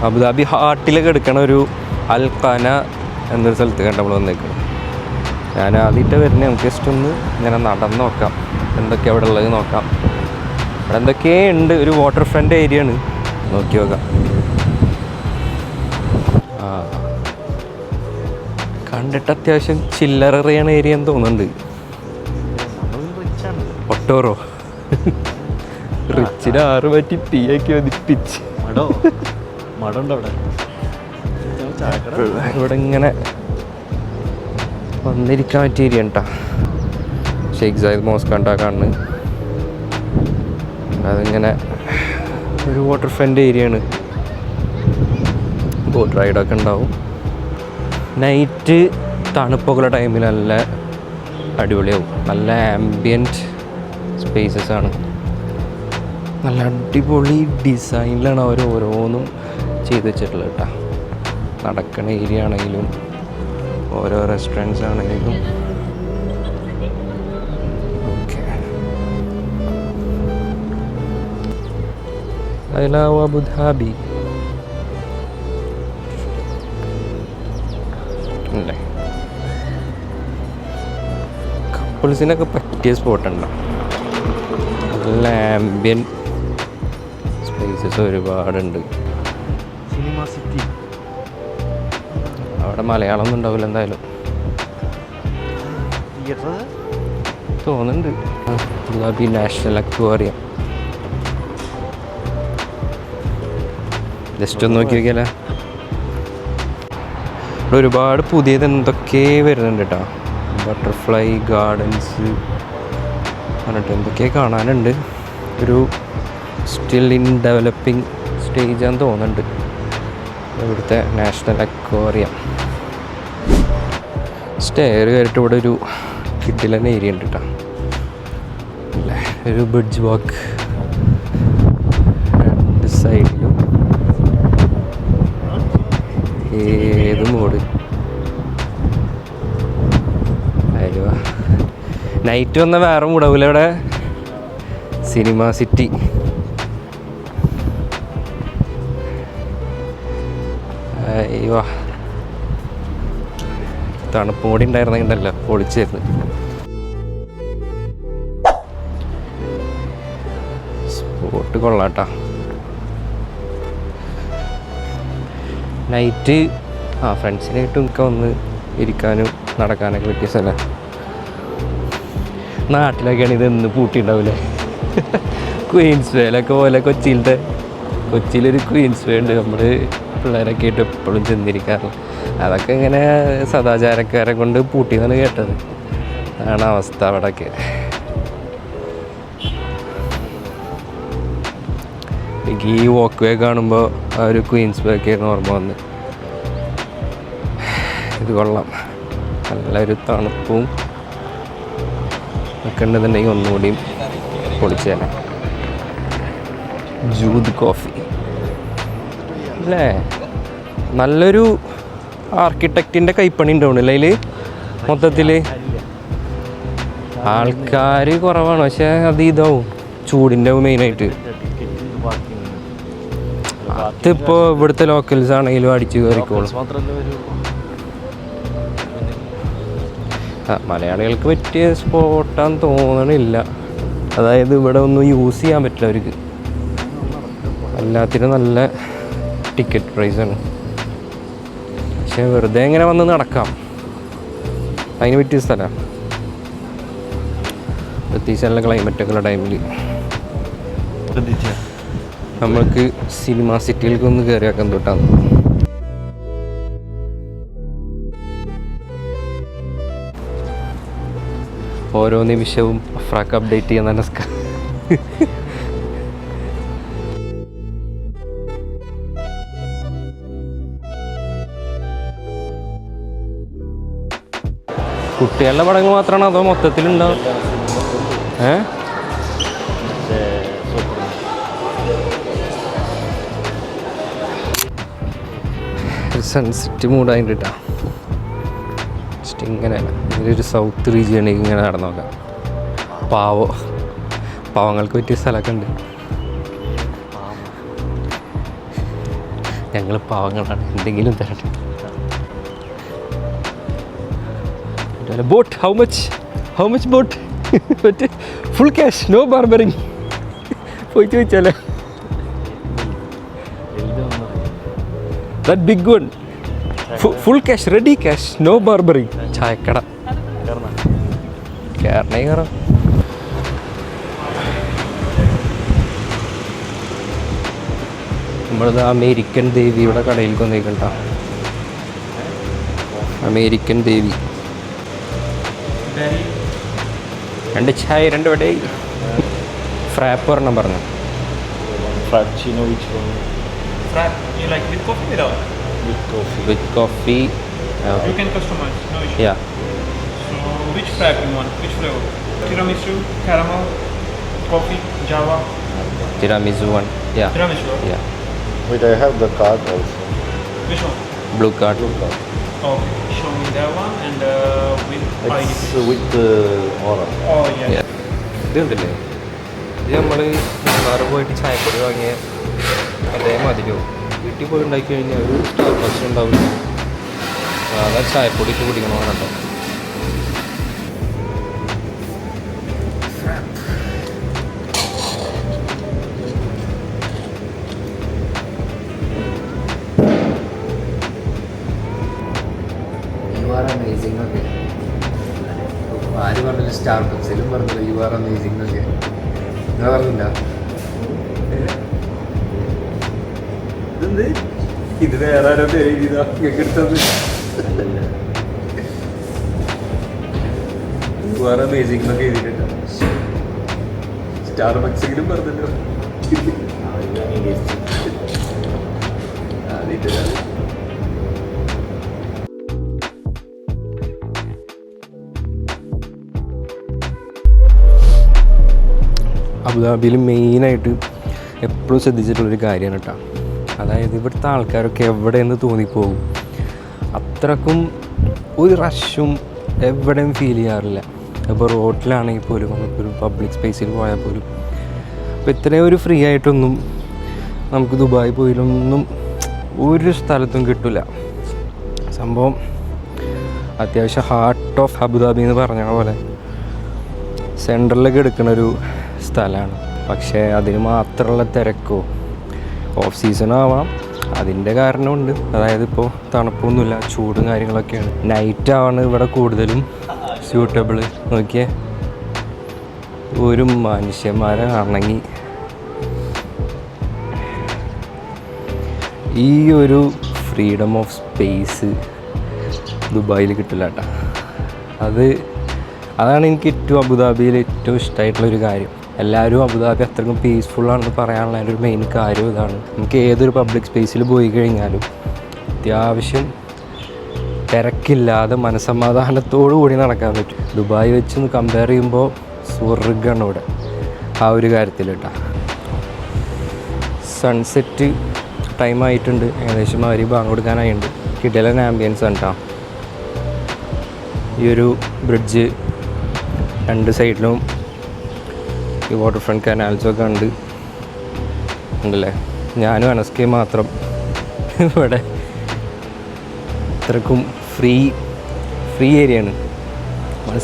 Abu Dhabi ഹാർട്ടിലൊക്കെ എടുക്കണ ഒരു അൽഖാന എന്നൊരു സ്ഥലത്ത് കണ്ട് നമ്മൾ വന്നേക്കണം. ഞാൻ ആദ്യമായിട്ട് വരുന്നത്. നമുക്ക് ജസ്റ്റ് ഒന്ന് ഇങ്ങനെ നടന്ന് നോക്കാം, എന്തൊക്കെയാണ് അവിടെ ഉള്ളത് നോക്കാം. അവിടെ എന്തൊക്കെയോ ഉണ്ട്. ഒരു വാട്ടർ ഫ്രണ്ട് ഏരിയ ആണ്, നോക്കി നോക്കാം. കണ്ടിട്ട് അത്യാവശ്യം ചില്ലററിയാണ് ഏരിയ എന്ന് തോന്നുന്നുണ്ട്. ഒട്ടോറോ റിച്ചിന് 6 പറ്റി ടീയാക്കി വന്നിപ്പിച്ച് ഇവിടെ ഇങ്ങനെ വന്നിരിക്കാൻ പറ്റിയ ഏരിയ കേട്ടോ. ഷെയ്ഖ് സായിദ് മോസ്ക് കണ്ടാ കാണുന്നത്. അതിങ്ങനെ ഒരു വാട്ടർ ഫ്രണ്ട് ഏരിയ ആണ്. ബോട്ട് റൈഡൊക്കെ ഉണ്ടാവും. നൈറ്റ് തണുപ്പൊക്കെ ടൈമിൽ നല്ല അടിപൊളിയാവും. നല്ല ആംബിയൻറ്റ് സ്പേസസ് ആണ്. നല്ല അടിപൊളി ഡിസൈനിലാണ് അവർ ഓരോന്നും ചെയ്ത് വെച്ചിട്ടുള്ളത് കേട്ടോ. നടക്കണ ഏരിയ ആണെങ്കിലും ഓരോ റെസ്റ്റോറൻറ്റ്സ് ആണെങ്കിലും ഓക്കെ. അബുദാബി അല്ലേ, കപ്പിൾസിനൊക്കെ പറ്റിയ സ്പോട്ടുണ്ടോ. നല്ല ആംബിയൻ സ്പേസസ് ഒരുപാടുണ്ട്. സിനിമ സിറ്റി അവിടെ മലയാളം ഒന്നും ഉണ്ടാവില്ല എന്തായാലും തോന്നുന്നുണ്ട്. അബുദാബി നാഷണൽ അക്വേറിയം ജസ്റ്റ് ഒന്ന് നോക്കി നോക്കിയാലേ. ഇവിടെ ഒരുപാട് പുതിയത് എന്തൊക്കെ വരുന്നുണ്ട് കേട്ടോ. ബട്ടർഫ്ലൈ ഗാർഡൻസ് പറഞ്ഞിട്ട് എന്തൊക്കെയോ കാണാനുണ്ട്. ഒരു സ്റ്റിൽ ഇൻ ഡെവലപ്പിംഗ് സ്റ്റേജാന്ന് തോന്നുന്നുണ്ട് ഇവിടുത്തെ നാഷണൽ അക്വേറിയം. സ്റ്റെയർ കയറിയിട്ട് ഇവിടെ ഒരു കിഡിലൻ ഏരിയ ഉണ്ട് കേട്ടോ. അല്ലേ, ഒരു ബ്രിഡ്ജ് വാക്ക് രണ്ട് സൈഡിലും. ഏത് മോഡ് അയ്യോ, നൈറ്റ് വന്ന വേറെ മൂടാവില്ല ഇവിടെ. സിനിമ സിറ്റി അയ്യോ, തണുപ്പും കൂടി ഉണ്ടായിരുന്നെങ്കിലല്ലോ പൊളിച്ചായിരുന്നു. സ്പോട്ട് കൊള്ളാട്ടാ. നൈറ്റ് ഫ്രണ്ട്സിനായിട്ടും ഒക്കെ വന്ന് ഇരിക്കാനും നടക്കാനൊക്കെ പറ്റിയ സ്ഥലം. നാട്ടിലൊക്കെയാണ് ഇതെന്ന് പൂട്ടിയിട്ടുണ്ടാവില്ലേ. ക്വീൻസ് വേലൊക്കെ പോലെ കൊച്ചിയിലൊരു ക്വീൻസ് വേ ഉണ്ട്. നമ്മൾ പിള്ളേരൊക്കെ ആയിട്ട് എപ്പോഴും ചെന്നിരിക്കാറ്. അതൊക്കെ ഇങ്ങനെ സദാചാരക്കാരെ കൊണ്ട് പൂട്ടിയെന്നാണ് കേട്ടത്. അതാണ് അവസ്ഥ അവിടെയൊക്കെ. എനിക്ക് ഈ വാക്ക് വേ കാണുമ്പോൾ ആ ഒരു ക്വീൻസ് വേ ഒക്കെ ഓർമ്മ വന്ന്. ഇത് കൊള്ളാം. നല്ലൊരു തണുപ്പും ഒക്കെ ഉണ്ടെന്നുണ്ടെങ്കിൽ ഒന്നുകൂടിയും പൊളിച്ചേനെ. ജൂദ് കോഫി അല്ലേ, നല്ലൊരു ആർക്കിടെക്റ്റിൻ്റെ കൈപ്പണി ഉണ്ടാവുന്നില്ല അതിൽ. മൊത്തത്തിൽ ആൾക്കാർ കുറവാണ്, പക്ഷേ അത് ഇതാവും ചൂടിൻ്റെ മെയിനായിട്ട്. അതിപ്പോൾ ഇവിടുത്തെ ലോക്കൽസ് ആണെങ്കിലും അടിച്ചു കയറിക്കോളും. മലയാളികൾക്ക് പറ്റിയ സ്പോട്ടാന്ന് തോന്നണില്ല. അതായത് ഇവിടെ ഒന്നും യൂസ് ചെയ്യാൻ പറ്റില്ല അവർക്ക്. എല്ലാത്തിനും നല്ല ടിക്കറ്റ് പ്രൈസാണ്. പക്ഷെ വെറുതെ ഇങ്ങനെ വന്ന് നടക്കാം, അതിന് പറ്റിയ സ്ഥലമാണ്. പ്രത്യേകിച്ച് നല്ല ക്ലൈമറ്റൊക്കെ ഉള്ള ടൈമിൽ നമ്മൾക്ക് സിനിമ സിറ്റിയിലേക്ക് ഒന്ന് കയറിയാക്കാൻ തൊട്ടാണ്. ഓരോ നിമിഷവും അഫ്രാക്ക് അപ്ഡേറ്റ് ചെയ്യുന്ന നസ്ക. കുട്ടികളുടെ പടങ്ങൾ മാത്രമാണോ അതോ മൊത്തത്തിലുണ്ടാവും? സൺസെറ്റ് മൂടായിട്ട് കേട്ടോ. ജസ്റ്റ് ഇങ്ങനെ ഇതിലൊരു സൗത്ത് റീജിയണിലേക്ക് ഇങ്ങനെ നടന്നു നോക്കാം. പാവങ്ങൾക്ക് പറ്റിയ സ്ഥലമൊക്കെ ഉണ്ട്. ഞങ്ങൾ പാവങ്ങളാണ്, എന്തെങ്കിലും തരട്ടെ. Boat how much boat? മറ്റേ ഫുൾ ക്യാഷ്, നോ ബാർബറിങ്. പോയി ചോദിച്ചാലോ? That big one, full cash, ready cash, no ബാർബറിങ്. ചായക്കട കയറണേ കയറാം. നമ്മളത് അമേരിക്കൻ ദേവിയുടെ കടയിൽ കൊന്നേക്കണ്ട. അമേരിക്കൻ ദേവി. 2 ചായ 2 വട. ഫ്രാപ്പ് ഒരെണ്ണം പറഞ്ഞു. Frappuccino, which one? Frap, you like with coffee without? With coffee. With coffee. You can customize, no issue. Yeah. So which frap you want? Which flavor? Tiramisu, caramel, coffee, java. Tiramisu one. Yeah Tiramisu. Yeah. Wait, I have the card also. Which one? Blue card. Okay, show me that one and with ID. It's with the orange. Oh yeah. ഇതുണ്ടല്ലേ, ഇത് നമ്മൾ മൂന്നാറ് പോയിട്ട് ചായപ്പൊടി വാങ്ങിയ അതേ മതിയോ. വീട്ടിൽ പോയി ഉണ്ടാക്കി കഴിഞ്ഞാൽ ഒരു സ്റ്റാർബക്സ് ഉണ്ടാവില്ല. അതാ ചായപ്പൊടി ഇട്ട് കുടിക്കണമെന്നുണ്ടോ. ആര് പറഞ്ഞില്ല, സ്റ്റാർബക്സിലും പറഞ്ഞില്ല യു ആർ അമേസിംഗ് എന്നൊക്കെ. ഞാൻ പറഞ്ഞില്ല ഇതെന്ത്, ഇത് വേറെ ആരോ പേര് എഴുതിയതാ നിങ്ങൾക്ക് എടുത്തത്. യു ആർ അമേസിംഗ് എന്നൊക്കെ എഴുതിയിട്ടുണ്ട്. സ്റ്റാർബക്സിലും പറഞ്ഞല്ലോ. അബുദാബിയിൽ മെയിനായിട്ട് എപ്പോഴും ശ്രദ്ധിച്ചിട്ടുള്ളൊരു കാര്യമാണ് കേട്ടോ. അതായത് ഇവിടുത്തെ ആൾക്കാരൊക്കെ എവിടെയെന്ന് തോന്നിപ്പോകും. അത്രക്കും ഒരു റഷും എവിടെയും ഫീൽ ചെയ്യാറില്ല. ഇപ്പോൾ റോഡിലാണെങ്കിൽ പോലും നമുക്കൊരു പബ്ലിക് സ്പേസിൽ പോയാൽ പോലും അപ്പോൾ ഇത്രയും ഒരു ഫ്രീ ആയിട്ടൊന്നും നമുക്ക് ദുബായ് പോയാലൊന്നും ഒരു സ്ഥലത്തും കിട്ടില്ല. സംഭവം അത്യാവശ്യം ഹാർട്ട് ഓഫ് അബുദാബി എന്ന് പറഞ്ഞ പോലെ സെൻട്രലിലേക്ക് എടുക്കുന്നൊരു സ്ഥലമാണ്. പക്ഷേ അതിന് മാത്രമുള്ള തിരക്കോ ഓഫ് സീസണും ആവാം, അതിൻ്റെ കാരണമുണ്ട്. അതായത് ഇപ്പോൾ തണുപ്പൊന്നുമില്ല, ചൂടും കാര്യങ്ങളൊക്കെയാണ്. നൈറ്റാണ് ഇവിടെ കൂടുതലും സ്യൂട്ടബിൾ. നോക്കിയേ, ഒരു മനുഷ്യന്മാരെ ആണെങ്കിൽ ഈ ഒരു ഫ്രീഡം ഓഫ് സ്പേസ് ദുബായിൽ കിട്ടില്ല കേട്ടോ. അതാണ് എനിക്ക് ഏറ്റവും അബുദാബിയിൽ ഏറ്റവും ഇഷ്ടമായിട്ടുള്ളൊരു കാര്യം. എല്ലാവരും അബുദാബി അത്രയ്ക്കും പീസ്ഫുള്ളാണെന്ന് പറയാനുള്ള ഒരു മെയിൻ കാര്യം ഇതാണ്. നമുക്ക് ഏതൊരു പബ്ലിക് സ്പേസിൽ പോയി കഴിഞ്ഞാലും അത്യാവശ്യം തിരക്കില്ലാതെ മനസ്സമാധാനത്തോടു കൂടി നടക്കാൻ പറ്റും. ദുബായ് വെച്ച് കമ്പയർ ചെയ്യുമ്പോൾ സ്വർഗ്ഗമാണ് ഇവിടെ ആ ഒരു കാര്യത്തിൽ കേട്ടോ. സൺസെറ്റ് ടൈം ആയിട്ടുണ്ട്, ഏകദേശം അവർ ബാങ്ക് കൊടുക്കാനായിട്ടുണ്ട്. കിടിലൻ ആംബിയൻസ് ആണ് കേട്ടോ. ഈ ഒരു ബ്രിഡ്ജ് 2 സൈഡിലും ഈ വാട്ടർ ഫ്രണ്ട് കനാൽസൊക്കെ ഉണ്ടല്ലേ. ഞാനും അനസ്കെ മാത്രം ഇവിടെ അത്രക്കും ഫ്രീ ഏരിയയാണ്.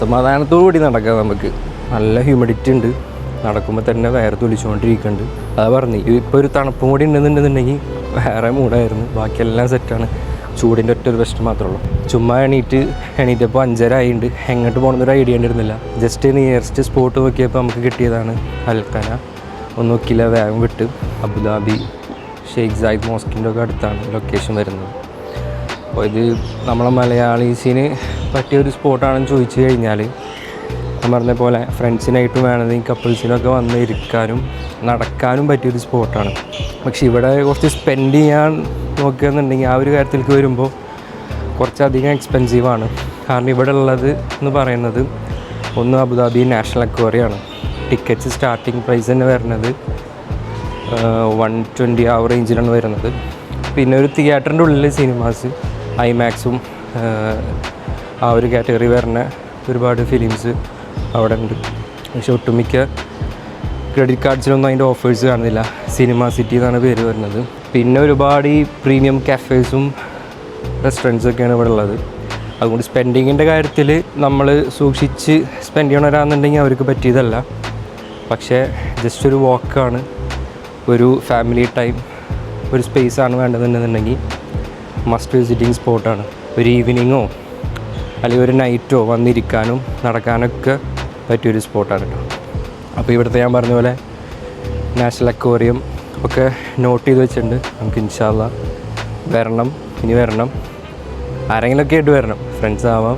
സമാധാനത്തോടു കൂടി നടക്കാം നമുക്ക്. നല്ല ഹ്യൂമിഡിറ്റി ഉണ്ട്, നടക്കുമ്പോൾ തന്നെ വയർ തുളിച്ചുകൊണ്ടിരിക്കുന്നുണ്ട്. അത് പറഞ്ഞു ഇപ്പോൾ ഒരു തണുപ്പും കൂടി ഉണ്ടെന്നുണ്ടെന്നുണ്ടെങ്കിൽ വേറെ മൂടായിരുന്നു. ബാക്കിയെല്ലാം സെറ്റാണ്. ചൂടിൻ്റെ ഒറ്റൊരു പ്രശ്നം മാത്രമേ ഉള്ളൂ. ചുമ്മാ എണീറ്റപ്പോൾ 5:30 ആയിട്ടുണ്ട്. എങ്ങോട്ട് പോകണമെന്നൊരു ഐഡിയ ഉണ്ടായിരുന്നില്ല. ജസ്റ്റ് നിയറസ്റ്റ് സ്പോട്ട് നോക്കിയപ്പോൾ നമുക്ക് കിട്ടിയതാണ് അൽക്കന. ഒന്ന് നോക്കിയില്ല, വേഗം വിട്ട്. അബുദാബി ഷെയ്ഖ് സായിദ് മോസ്കിൻ്റെ ഒക്കെ അടുത്താണ് ലൊക്കേഷൻ വരുന്നത്. അപ്പോൾ ഇത് നമ്മളെ മലയാളീസിന് പറ്റിയൊരു സ്പോട്ടാണെന്ന് ചോദിച്ചു കഴിഞ്ഞാൽ ഞാൻ പറഞ്ഞ പോലെ ഫ്രണ്ട്സിനായിട്ടും വേണമെങ്കിൽ കപ്പിൾസിനൊക്കെ വന്ന് ഇരിക്കാനും നടക്കാനും പറ്റിയൊരു സ്പോട്ടാണ്. പക്ഷേ ഇവിടെ കുറച്ച് സ്പെൻഡ് ചെയ്യാൻ നോക്കുകയെന്നുണ്ടെങ്കിൽ ആ ഒരു കാര്യത്തിലേക്ക് വരുമ്പോൾ കുറച്ചധികം എക്സ്പെൻസീവാണ്. കാരണം ഇവിടെ ഉള്ളത് എന്ന് പറയുന്നത് ഒന്ന് അബുദാബി നാഷണൽ അക്വേറിയമാണ്. ടിക്കറ്റ്സ് സ്റ്റാർട്ടിങ് പ്രൈസ് തന്നെ വരുന്നത് 120 ആ റേഞ്ചിലാണ് വരുന്നത്. പിന്നെ ഒരു തിയേറ്ററിൻ്റെ ഉള്ളിൽ സിനിമാസ്, ഐമാക്സും ആ ഒരു കാറ്റഗറി വരുന്ന ഒരുപാട് ഫിലിംസ് അവിടെ ഉണ്ട്. പക്ഷെ ഒട്ടുമിക്ക ക്രെഡിറ്റ് കാർഡ്സിലൊന്നും അതിൻ്റെ ഓഫേഴ്സ് കാണുന്നില്ല. സിനിമ സിറ്റി എന്നാണ് പേര് വരുന്നത്. പിന്നെ ഒരുപാട് ഈ പ്രീമിയം കഫേസും റെസ്റ്റോറൻറ്റ്സൊക്കെയാണ് ഇവിടെ ഉള്ളത്. അതുകൊണ്ട് സ്പെൻഡിങ്ങിൻ്റെ കാര്യത്തിൽ നമ്മൾ സൂക്ഷിച്ച് സ്പെൻഡ് ചെയ്യണവരാണെന്നുണ്ടെങ്കിൽ അവർക്ക് പറ്റിയതല്ല. പക്ഷേ ജസ്റ്റ് ഒരു വാക്കാണ്, ഒരു ഫാമിലി ടൈം, ഒരു സ്പേസാണ് വേണ്ടതെന്നുണ്ടെങ്കിൽ മസ്റ്റ് വിസിറ്റിംഗ് സ്പോട്ടാണ്. ഒരു ഈവനിങ്ങോ അല്ലെങ്കിൽ ഒരു നൈറ്റോ വന്നിരിക്കാനും നടക്കാനൊക്കെ പറ്റിയൊരു സ്പോട്ടാണ് കേട്ടോ. അപ്പോൾ ഇവിടുത്തെ ഞാൻ പറഞ്ഞ പോലെ നാഷണൽ അക്വേറിയം ഒക്കെ നോട്ട് ചെയ്ത് വെച്ചിട്ടുണ്ട്. നമുക്ക് ഇൻഷാ അല്ലാ വരണം, ഇനി വരണം, ആരെങ്കിലുമൊക്കെ ആയിട്ട് വരണം. ഫ്രണ്ട്സ് ആവാം,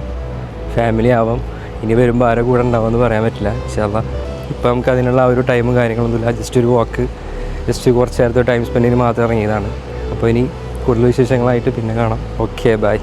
ഫാമിലി ആവാം. ഇനി വരുമ്പോൾ ആരെ കൂടെ ഉണ്ടാവുമെന്ന് പറയാൻ പറ്റില്ല ഇൻഷാ അല്ലാ. ഇപ്പോൾ നമുക്ക് അതിനുള്ള ആ ഒരു ടൈമും കാര്യങ്ങളൊന്നുമില്ല. ജസ്റ്റ് ഒരു വാക്ക്, ജസ്റ്റ് കുറച്ച് നേരത്തെ ടൈം സ്പെൻഡിന് മാത്രം ഇറങ്ങിയതാണ്. അപ്പോൾ ഇനി കൂടുതൽ വിശേഷങ്ങളായിട്ട് പിന്നെ കാണാം. Okay, by.